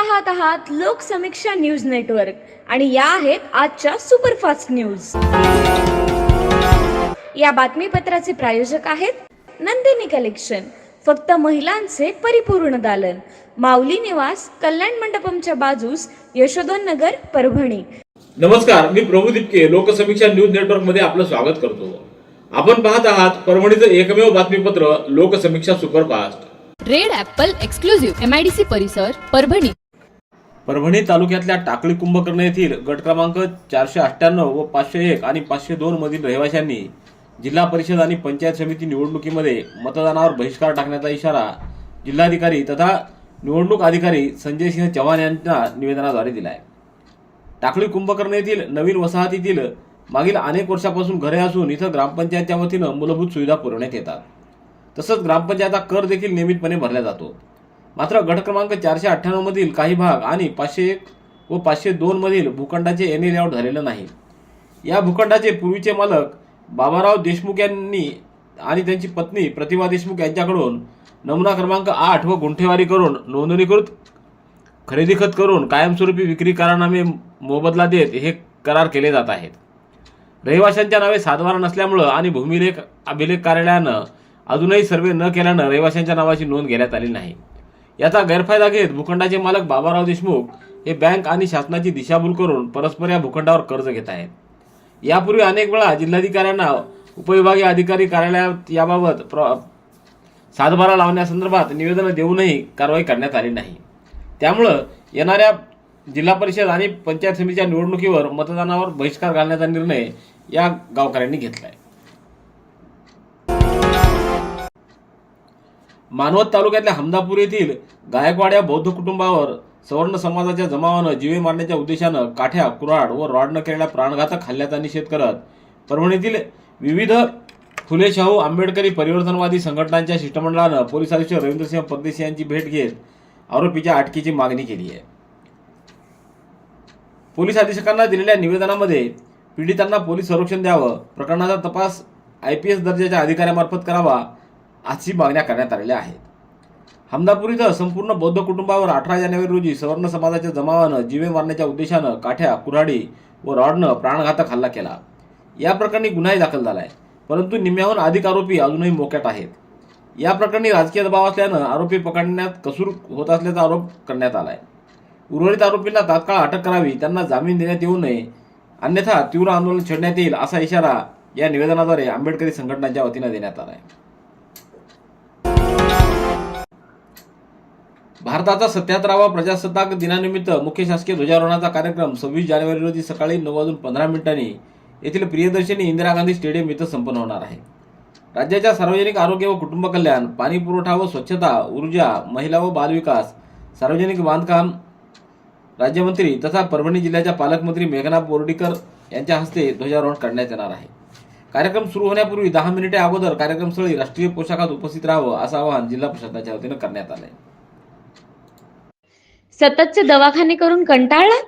पाहत आहात Loksamiksha news network आणि या आहेत आजच्या सुपरफास्ट न्यूज। या बातमीपत्राचे प्रायोजक आहेत नंदिनी कलेक्शन, फक्त महिलांचे परिपूर्ण दालन, माऊली निवास, कल्याण मंडपमच्या बाजूस, यशोधन नगर, परभणी। नमस्कार, मी प्रभू दिपके लोकसमीक्षा न्यूज नेटवर्क मध्ये आपलं स्वागत करतो। आपण पाहत आहात परभणीचं एकमेव बातमीपत्र Loksamiksha superfast. Red Apple exclusive MIDC परिसर परभणी। परभणी तालुक्यातल्या टाकळी कुंभकर्ण येथील गट क्रमांक 498 व 501 आणि 502 मधील रहिवाशांनी जिल्हा परिषद आणि पंचायत समिती निवडणुकीमध्ये मतदानावर बहिष्कार टाकण्याचा इशारा जिल्हाधिकारी तथा निवडणूक अधिकारी संजय सिंह चव्हाण यांना निवेदनाद्वारे दिलाय। टाकळी कुंभकर्ण येथील नवीन वसाहतीतील मागील अनेक वर्षापासून घरे असून इथं ग्रामपंचायतच्या वतीनं मूलभूत सुविधा पुरवण्यात येतात, तसंच ग्रामपंचायतचा कर देखील नियमितपणे भरला जातो। मात्र गट क्रमांक 498 मधील काही भाग आणि 501 व 502 मधील भूखंडाचे एनए लेआउट झालेलं नाही। या भूखंडाचे पूर्वीचे मालक बाबाराव देशमुख यांनी आणि त्यांची पत्नी प्रतिभा देशमुख यांच्याकडून नमुना क्रमांक 8 व गुंठेवारी करून नोंदणीकृत खरेदी खत करून कायमस्वरूपी विक्री करारनामे मोबदला देत हे करार केले जात आहेत। रहिवाशांच्या नावे सातबारा नसल्यामुळे आणि भूमिलेख अभिलेख कार्यालयानं अजूनही सर्वे न केल्यानं रहिवाशांच्या नावाची नोंद घेण्यात आली नाही। याचा गैरफायदा घेत भूखंडाचे मालक बाबाराव देशमुख हे बँक आणि शासनाची दिशाभूल करून परस्पर या भूखंडावर कर्ज घेत आहेत। यापूर्वी अनेक वेळा जिल्हाधिकाऱ्यांना उपविभागीय अधिकारी कार्यालयात याबाबत सातबारा लावण्यासंदर्भात निवेदन देऊनही कारवाई करण्यात आली नाही। त्यामुळं येणाऱ्या जिल्हा परिषद आणि पंचायत समितीच्या निवडणुकीवर मतदानावर बहिष्कार घालण्याचा निर्णय या गावकऱ्यांनी घेतलाय। मानवत तालुक्यातल्या हमदापूर येथील गायकवाड या बौद्ध कुटुंबावर सवर्ण समाजाच्या जमावानं जीवे मारण्याच्या उद्देशानं काठ्या, कुऱ्हाड व रॉडनं केलेल्या प्राणघातक हल्ल्याचा निषेध करत परभणीतील विविध फुले शाहू आंबेडकरी परिवर्तनवादी संघटनांच्या शिष्टमंडळानं पोलीस अधीक्षक रवींद्रसिंह परदेशी यांची भेट घेत आरोपीच्या अटकेची मागणी केली आहे। पोलीस अधीक्षकांना दिलेल्या निवेदनामध्ये पीडितांना पोलीस संरक्षण द्यावं, प्रकरणाचा तपास IPS दर्जाच्या अधिकाऱ्यामार्फत करावा अशी मागण्या करण्यात आलेल्या आहेत। हमदापूर इथं संपूर्ण बौद्ध कुटुंबावर 18 जानेवारी रोजी सवर्ण समाजाच्या जमावानं जीवे मारण्याच्या उद्देशानं काठ्या, कुऱ्हाडी व रॉडनं प्राणघातक हल्ला केला। या प्रकरणी गुन्हाही दाखल झालाय, परंतु निम्म्याहून अधिक आरोपी अजूनही मोक्यात आहेत। या प्रकरणी राजकीय दबाव असल्यानं आरोपी पकडण्यात कसूर होत असल्याचा आरोप करण्यात आलाय। उर्वरित आरोपींना तात्काळ अटक करावी, त्यांना जामीन देण्यात येऊ नये, अन्यथा तीव्र आंदोलन छेडण्यात येईल असा इशारा या निवेदनाद्वारे आंबेडकरी संघटनांच्या वतीनं देण्यात आलाय। भारताचा 77वा प्रजासत्ताक दिनानिमित्त मुख्य शासकीय ध्वजारोहणाचा कार्यक्रम 26 जानेवारी रोजी सकाळी 9:15 येथील प्रियदर्शनी इंदिरा गांधी स्टेडियम इथं संपन्न होणार आहे। राज्याच्या सार्वजनिक आरोग्य व कुटुंब कल्याण, पाणी पुरवठा व स्वच्छता, ऊर्जा, महिला व बालविकास, सार्वजनिक बांधकाम राज्यमंत्री तथा परभणी जिल्ह्याच्या पालकमंत्री मेघना बोर्डीकर यांच्या हस्ते ध्वजारोहण करण्यात येणार आहे। कार्यक्रम सुरू होण्यापूर्वी 10 मिनिटे अगोदर कार्यक्रमस्थळी राष्ट्रीय पोशाखात उपस्थित राहावं असं आवाहन जिल्हा प्रशासनाच्या वतीनं करण्यात आलंय। सततचे दवाखाने करून कंटाळलात?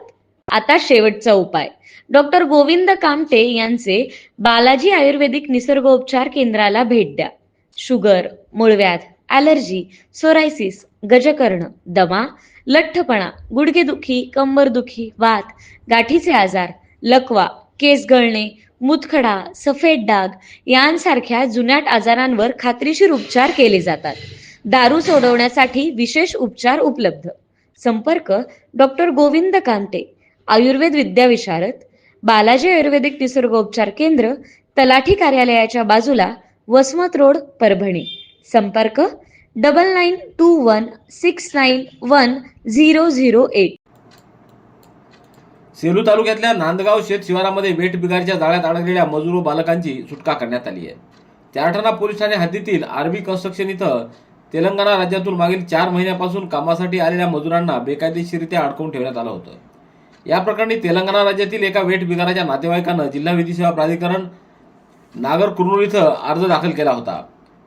आता शेवटचा उपाय। डॉक्टर गोविंद कामटे यांचे बालाजी आयुर्वेदिक निसर्गोपचार केंद्राला भेट द्या। शुगर, मूळव्याध, ॲलर्जी, सोरायसिस, गजकर्ण, दमा, लठ्ठपणा, गुडघेदुखी, कंबरदुखी, वात, गाठीचे आजार, लकवा, केस गळणे, मूतखडा, सफेद डाग यांसारख्या जुनाट आजारांवर खात्रीशीर उपचार केले जातात। दारू सोडवण्यासाठी विशेष उपचार उपलब्ध। संपर्क डॉक्टर गोविंद कामटे, आयुर्वेद विद्याविशारद, बालाजी आयुर्वेदिक निसर्गोपचार केंद्र, तलाठी कार्यालयाच्या बाजूला, वसमत रोड, परभणी। संपर्क 9921691008। सेलू तालुक्यातल्या नांदगाव शेत शिवारामध्ये वेठ बिगारच्या जाळ्यात अडकलेल्या मजूर व बालकांची सुटका करण्यात आली आहे। त्याठाणा पोलीस ठाणे हद्दीतील RB कन्स्ट्रक्शन इथं तेलंगणा राज्यातून मागील 4 महिन्यापासून कामासाठी आलेल्या मजुरांना बेकायदेशीररित्या अडकवून ठेवण्यात आलं होतं। या प्रकरणी तेलंगणा राज्यातील एका वेठ बिगाराच्या नातेवाईकानं जिल्हा विधी सेवा प्राधिकरण नागर कुर्नूल इथं अर्ज दाखल केला होता।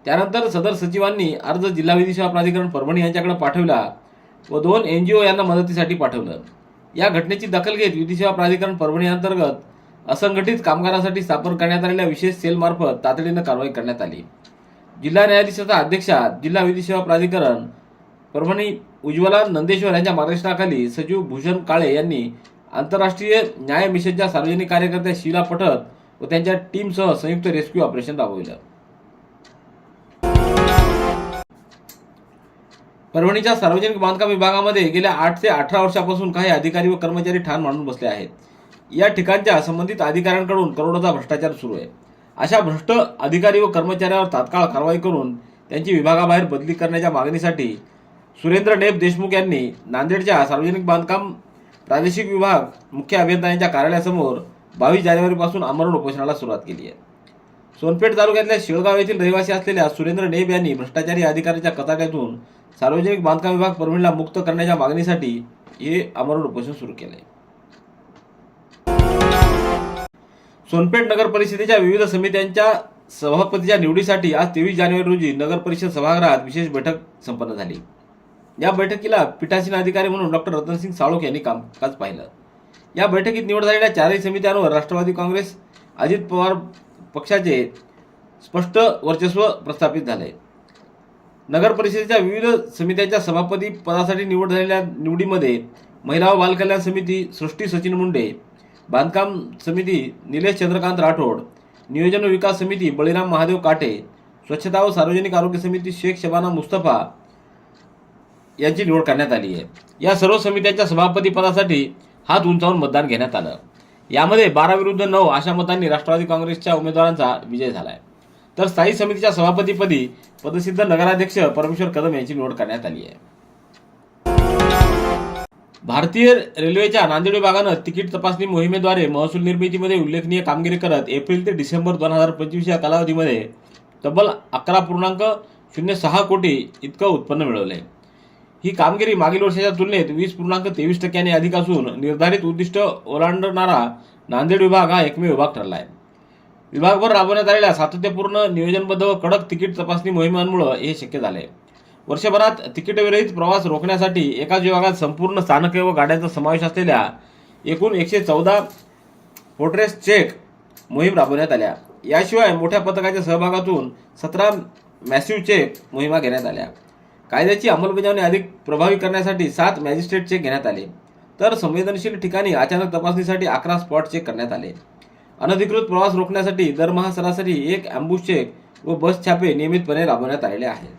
त्यानंतर सदर सचिवांनी अर्ज जिल्हा विधी सेवा प्राधिकरण परभणी यांच्याकडे पाठवला व 2 NGO यांना मदतीसाठी पाठवलं। या घटनेची दखल घेत विधी सेवा प्राधिकरण परभणी अंतर्गत असंघटित कामगारांसाठी स्थापन करण्यात आलेल्या विशेष सेलमार्फत तातडीनं कारवाई करण्यात आली। जिल्हा न्यायाधीशाचा अध्यक्षा, जिल्हा विधी सेवा प्राधिकरण परभणी उज्ज्वला नंदेश्वर यांच्या मार्गदर्शनाखाली सचिव भूषण काळे यांनी आंतरराष्ट्रीय न्याय मिशनच्या सार्वजनिक कार्यकर्त्या शीला पठक व त्यांच्या टीमसह संयुक्त रेस्क्यू ऑपरेशन राबविलं. परभणीच्या सार्वजनिक बांधकाम विभागामध्ये गेल्या 8 ते 18 वर्षापासून काही अधिकारी व कर्मचारी ठाण मांडून बसले आहेत. या ठिकाणच्या संबंधित अधिकाऱ्यांकडून करोडोचा भ्रष्टाचार सुरू आहे. अशा भ्रष्ट अधिकारी व कर्मचाऱ्यांवर तात्काळ कारवाई करून त्यांची विभागाबाहेर बदली करण्याच्या मागणीसाठी सुरेंद्र नेब देशमुख यांनी नांदेडच्या सार्वजनिक बांधकाम प्रादेशिक विभाग मुख्य अभियंता यांच्या कार्यालयासमोर 22 जानेवारीपासून आमरण उपोषणाला सुरुवात केली आहे. सोनपेठ तालुक्यातल्या शिळगाव येथील रहिवासी असलेल्या सुरेंद्र नेब यांनी भ्रष्टाचारी अधिकाऱ्यांच्या कचाट्यातून सार्वजनिक बांधकाम विभाग परभणीला मुक्त करण्याच्या मागणीसाठी हे आमरण उपोषण सुरू केले. सोनपेठ नगर परिषदेच्या विविध समित्यांच्या सभापतीच्या निवडीसाठी आज 23 जानेवारी रोजी नगर परिषद सभागृहात विशेष बैठक संपन्न झाली. या बैठकीला पीठासीन अधिकारी म्हणून डॉक्टर रतनसिंग साळोख यांनी कामकाज पाहिलं. या बैठकीत निवड झालेल्या 4 समित्यांवर राष्ट्रवादी काँग्रेस अजित पवार पक्षाचे स्पष्ट वर्चस्व प्रस्थापित झाले. नगर परिषदेच्या विविध समित्यांच्या सभापती पदासाठी निवड झालेल्या निवडीमध्ये महिला व बालकल्याण समिती सृष्टी सचिन मुंडे, बांधकाम समिती निलेश चंद्रकांत राठोड, नियोजन व विकास समिती बळीराम महादेव काटे, स्वच्छता व सार्वजनिक आरोग्य समिती शेख शबाना मुस्तफा यांची निवड करण्यात आली आहे. या सर्व समित्यांच्या सभापती पदासाठी हात उंचावून मतदान घेण्यात आलं. यामध्ये 12 विरुद्ध 9 अशा मतांनी राष्ट्रवादी काँग्रेसच्या उमेदवारांचा विजय झाला आहे. तर स्थायी समितीच्या सभापतीपदी पदसिद्ध नगराध्यक्ष परमेश्वर कदम यांची निवड करण्यात आली आहे. भारतीय रेल्वेच्या नांदेड विभागानं तिकीट तपासणी मोहिमेद्वारे महसूल निर्मितीमध्ये उल्लेखनीय कामगिरी करत एप्रिल ते डिसेंबर 2025 या कालावधीमध्ये तब्बल 11.06 कोटी इतकं उत्पन्न मिळवलंय. ही कामगिरी मागील वर्षाच्या तुलनेत 20.23% अधिक असून निर्धारित उद्दिष्ट ओलांडणारा नांदेड विभाग हा एकमेव विभाग ठरला आहे. विभागभर राबवण्यात आलेल्या सातत्यपूर्ण नियोजनबद्ध व कडक तिकीट तपासणी मोहिमांमुळे हे शक्य झाले. वर्षभरात तिकीटविरहित प्रवास रोखण्यासाठी एकाच विभागात संपूर्ण स्थानके व गाड्यांचा समावेश असलेल्या एकूण 114 फोर्ट्रेस चेक मोहीम राबवण्यात आल्या. याशिवाय मोठ्या पथकाच्या सहभागातून 17 मॅसिव्ह चेक मोहिमा घेण्यात आल्या. कायद्याची अंमलबजावणी अधिक प्रभावी करण्यासाठी 7 मॅजिस्ट्रेट चेक घेण्यात आले. तर संवेदनशील ठिकाणी अचानक तपासणीसाठी 11 स्पॉट चेक करण्यात आले. अनधिकृत प्रवास रोखण्यासाठी दरमहा सरासरी 1 अँबुश चेक व बस छापे नियमितपणे राबवण्यात आलेले आहेत.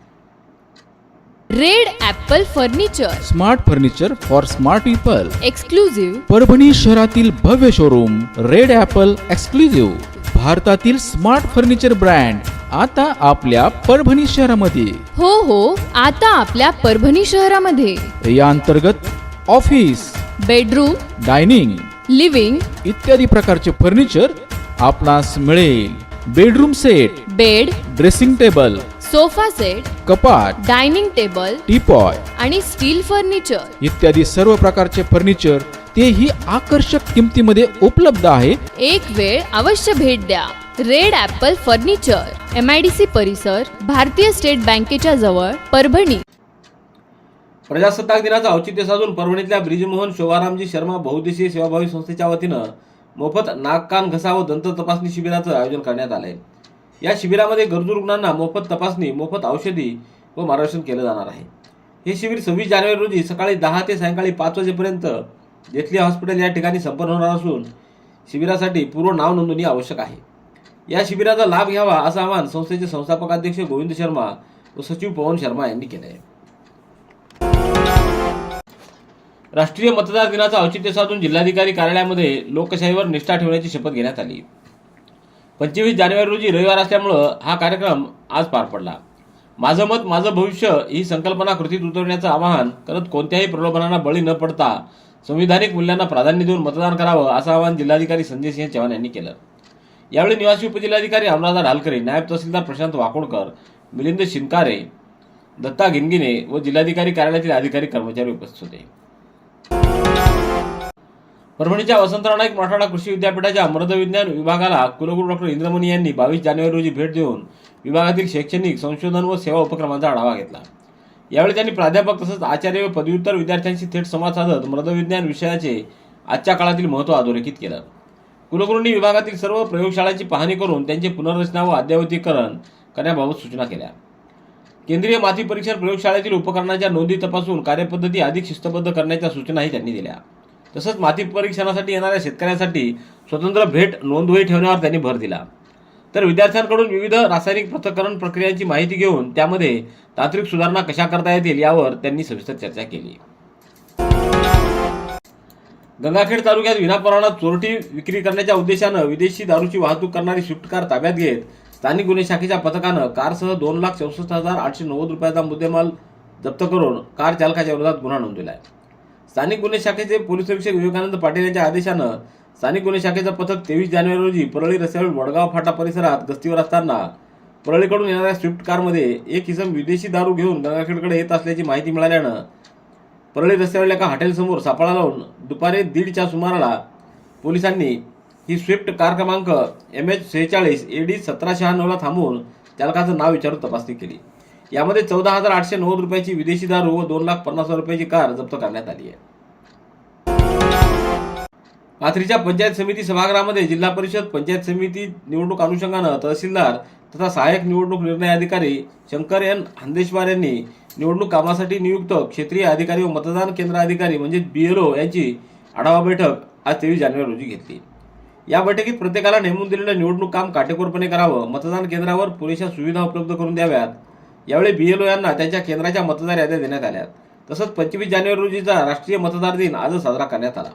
Red Apple furniture, smart furniture for smart people. Exclusive Parbhani शहरातील भव्य शोरूम रेड ॲपल एक्सक्लुझिव्ह, भारतातील स्मार्ट फर्निचर ब्रँड आता आपल्या परभणी शहरामध्ये. हो, आता आपल्या परभणी शहरामध्ये. या अंतर्गत ऑफिस, बेडरूम, डायनिंग, लिव्हिंग इत्यादी प्रकारचे फर्निचर आपणास मिळेल. Bedroom set, bed, dressing table, sofa set, कपाट, डायनिंग टेबल टीपॉय आणि स्टील फर्निचर इत्यादी सर्व प्रकारचे फर्निचर तेही आकर्षक किमतीमध्ये उपलब्ध आहे. एक वेळ अवश्य भेट द्या. रेड ॲपल फर्निचर, MIDC परिसर, भारतीय स्टेट बँकेच्या जवळ, परभणी. प्रजासत्ताक दिनाचं औचित्य साधून परभणीतल्या ब्रिजमोहन शोभारामजी शर्मा बहुउद्देशीय सेवाभावी संस्थेच्या वतीनं मोफत नाक कान घसा व दंत तपासणी शिबिराचं आयोजन करण्यात आलंय. या शिबिरामध्ये गरजू रुग्णांना मोफत तपासणी, मोफत औषधी व मार्गदर्शन केलं जाणार आहे. हे शिबिर 26 जानेवारी रोजी सकाळी 10 ते सायंकाळी 5 वाजेपर्यंत जेथली हॉस्पिटल या ठिकाणी संपन्न होणार असून शिबिरासाठी पूर्व नाव नोंदणी आवश्यक आहे. या शिबिराचा लाभ घ्यावा असं आवाहन संस्थेचे संस्थापक अध्यक्ष गोविंद शर्मा व सचिव पवन शर्मा यांनी केलं आहे. राष्ट्रीय मतदार दिनाचं औचित्य साधून जिल्हाधिकारी कार्यालयामध्ये लोकशाहीवर निष्ठा ठेवण्याची शपथ घेण्यात आली. 25 जानेवारी रोजी रविवार असल्यामुळं हा कार्यक्रम आज पार पडला. माझं मत माझं भविष्य ही संकल्पना कृतीत उतरवण्याचं आवाहन करत कोणत्याही प्रलोभनांना बळी न पडता संविधानिक मूल्यांना प्राधान्य देऊन मतदान करावं असं आवाहन जिल्हाधिकारी संजय सिंह चव्हाण यांनी केलं. यावेळी निवासी उपजिल्हाधिकारी अनुराधा ढालकरे, नायब तहसीलदार प्रशांत वाकोडकर, मिलिंद शिनकारे, दत्ता गिनगिने व जिल्हाधिकारी कार्यालयातील अधिकारी कर्मचारी उपस्थित होते. परभणीच्या वसंतराव नाईक मराठवाडा कृषी विद्यापीठाच्या मृदविज्ञान विभागाला कुलगुरू डॉक्टर इंद्रमणी यांनी 22 जानेवारी रोजी भेट देऊन विभागातील शैक्षणिक, संशोधन व सेवा उपक्रमांचा आढावा घेतला. यावेळी त्यांनी प्राध्यापक तसंच आचार्य व पदव्युत्तर विद्यार्थ्यांशी थेट संवाद साधत मृदविज्ञान विषयाचे आजच्या काळातील महत्त्व अधोरेखित केलं. कुलगुरूंनी विभागातील सर्व प्रयोगशाळांची पाहणी करून त्यांचे पुनर्रचना व अद्ययावतीकरण करण्याबाबत सूचना केल्या. केंद्रीय माती परीक्षण प्रयोगशाळेतील उपकरणाच्या नोंदी तपासून कार्यपद्धती अधिक शिस्तबद्ध करण्याच्या सूचनाही त्यांनी दिल्या. तसंच माती परीक्षणासाठी येणाऱ्या शेतकऱ्यांसाठी स्वतंत्र भेट नोंदवही ठेवण्यावर त्यांनी भर दिला. तर विद्यार्थ्यांकडून विविध रासायनिक पृथक्करण प्रक्रियांची माहिती घेऊन त्यामध्ये तांत्रिक सुधारणा कशा करता येतील यावर त्यांनी सविस्तर चर्चा केली. गंगाखेड तालुक्यात विनापरवाना चोरटी विक्री करण्याच्या उद्देशानं विदेशी दारूची वाहतूक करणारी स्विफ्ट कार ताब्यात घेत स्थानिक गुन्हे शाखेच्या पथकानं कारसह 2,64,890 रुपयाचा मुद्देमाल जप्त करून कार चालकाच्या विरोधात गुन्हा नोंदवला आहे. स्थानिक गुन्हे शाखेचे पोलीस निरीक्षक विवेकानंद पाटील यांच्या आदेशानं स्थानिक गुन्हे शाखेचं पथक 23 जानेवारी रोजी परळी रस्त्यावरील वडगाव फाटा परिसरात गस्तीवर असताना परळीकडून येणाऱ्या स्विफ्ट कारमध्ये एक इसम विदेशी दारू घेऊन गंगाखेडकडे येत असल्याची माहिती मिळाल्यानं परळी रस्त्यावरील एका हॉटेलसमोर सापळा लावून दुपारी 1:30च्या सुमाराला पोलिसांनी ही स्विफ्ट कार क्रमांक MH46 AD 1796 थांबवून चालकाचं नाव विचारून तपासणी केली. यामध्ये 14,890 रुपयाची विदेशी दारू व 2,50,000 रुपयाची कार जप्त करण्यात आली आहे. पाथरीच्या पंचायत समिती सभागृहामध्ये जिल्हा परिषद पंचायत समिती निवडणूक अनुषंगानं तहसीलदार तथा सहाय्यक निवडणूक निर्णय अधिकारी शंकर एन हंदेश्वर यांनी निवडणूक कामासाठी नियुक्त क्षेत्रीय अधिकारी व मतदान केंद्र अधिकारी म्हणजे BLO यांची आढावा बैठक आज 23 जानेवारी रोजी घेतली. या बैठकीत प्रत्येकाला नेमून दिलेलं निवडणूक काम काटेकोरपणे करावं, मतदान केंद्रावर पुरेशा सुविधा उपलब्ध करून द्याव्यात. यावेळी BLO यांना त्यांच्या केंद्राच्या मतदार याद्या देण्यात आल्या. तसंच 25 जानेवारी रोजीचा राष्ट्रीय मतदार दिन आजच साजरा करण्यात आला.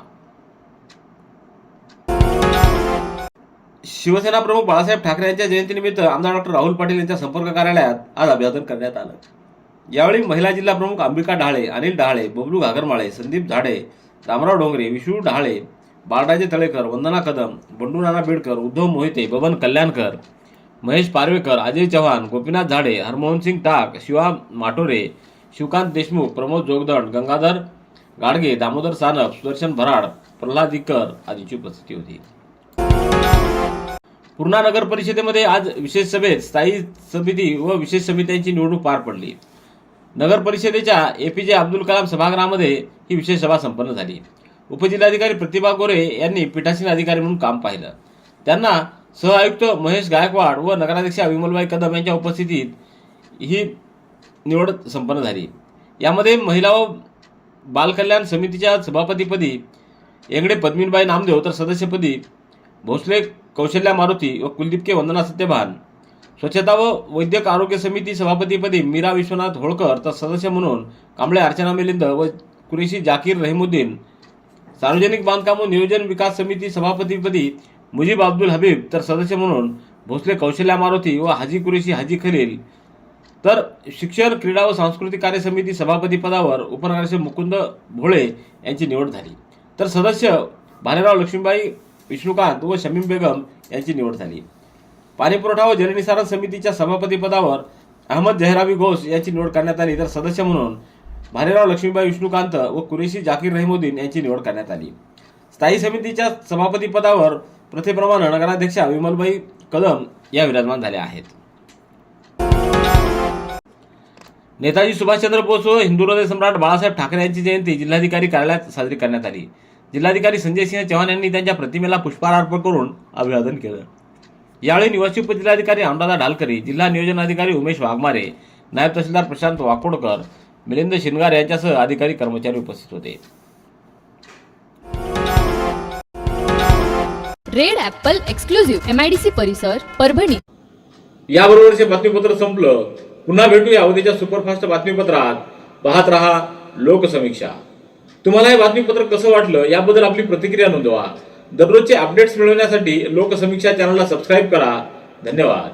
शिवसेना प्रमुख बाळासाहेब ठाकरे यांच्या जयंतीनिमित्त आमदार डॉ. राहुल पाटील यांच्या संपर्क कार्यालयात आज अभिवादन करण्यात आलं. यावेळी महिला जिल्हा प्रमुख अंबिका ढाळे, अनिल ढाळे, बबलू घागरमाळे, संदीप झाडे, रामराव डोंगरे, विष्णू ढाळे, बाळराजे तळेकर, वंदना कदम, बंडू नाना बेडकर, उद्धव मोहिते, बबन कल्याणकर, महेश पारवेकर, अजय चव्हाण, गोपीनाथ झाडे, हरमोहनसिंग टाक, शिवा माटोरे, शिवकांत देशमुख, प्रमोद जोगदंड, गंगाधर गाडगे, दामोदर सानप, सुदर्शन भराड, प्रल्हाद दिक्कर आदींची उपस्थिती होती. पूर्णा नगर परिषदेमध्ये आज विशेष सभेत स्थायी समिती व विशेष समित्यांची निवडणूक पार पडली. नगर परिषदेच्या APJ अब्दुल कलाम सभागृहामध्ये ही विशेष सभा संपन्न झाली. उपजिल्हाधिकारी प्रतिभा गोरे यांनी पीठासीन अधिकारी म्हणून काम पाहिलं. त्यांना सहआयुक्त महेश गायकवाड व नगराध्यक्षा विमलबाई कदम यांच्या उपस्थितीत ही निवड संपन्न झाली. यामध्ये महिला व बालकल्याण समितीच्या सभापतीपदी एंगडे पद्मिनीबाई नामदेव तर सदस्यपदी भोसले कौशल्या मारुती व कुलदीप के वंदना सत्यभान, स्वच्छता व वैद्यक आरोग्य समिती सभापतीपदी मीरा विश्वनाथ होळकर तर सदस्य म्हणून कांबळे अर्चना मिलिंद व कुरेशी जाकीर रहिमुद्दीन, सार्वजनिक बांधकाम व नियोजन विकास समिती सभापतीपदी मुजीब अब्दुल हबीब तर सदस्य म्हणून भोसले कौशल्या मारुती व हाजी कुरेशी हाजी खलील, तर शिक्षण क्रीडा व सांस्कृतिक कार्य समिती सभापती पदावर उपनगराध्यक्ष मुकुंद भोळे यांची निवड झाली. तर सदस्य भालेराव लक्ष्मीबाई विष्णुकांत व शमीम बेगम यांची निवड झाली. पाणीपुरवठा व जलनिसारण समितीच्या सभापती पदावर अहमद जहरावी घोष यांची निवड करण्यात आली. तर सदस्य म्हणून भालेराव लक्ष्मीबाई विष्णुकांत व कुरेशी जाकीर रहिमुद्दीन यांची निवड करण्यात आली. स्थायी समितीच्या सभापती पदावर प्रथेप्रमाणे नगराध्यक्षा विमलबाई कदम या विराजमान झाल्या आहेत. नेताजी सुभाषचंद्र बोस व हिंदू हृदय सम्राट बाळासाहेब ठाकरे यांची जयंती जिल्हाधिकारी कार्यालयात साजरी करण्यात आली. जिल्हाधिकारी संजय सिंह चव्हाण यांनी त्यांच्या प्रतिमेला पुष्पहार अर्पण करून अभिवादन केलं. यावेळी निवासी उपजिल्हाधिकारी अनुराधा ढालकरी, जिल्हा नियोजन अधिकारी उमेश वाघमारे, नायब तहसीलदार प्रशांत वाकोडकर, मिलिंद शिनगार यांच्यासह अधिकारी कर्मचारी उपस्थित होते. रेड ॲपल एक्सक्लुझिव्ह MIDC परिसर परभणी. याबरोबरचे बातमीपत्र संपलं. पुन्हा भेटूया उद्याच्या सुपरफास्ट बातमीपत्रात. पाहत रहा लोकसमीक्षा. तुम्हाला हे बातमीपत्र कसं वाटलं याबद्दल आपली प्रतिक्रिया नोंदवा. दररोजचे अपडेट्स मिळवण्यासाठी लोकसमीक्षा चॅनलला सबस्क्राईब करा. धन्यवाद.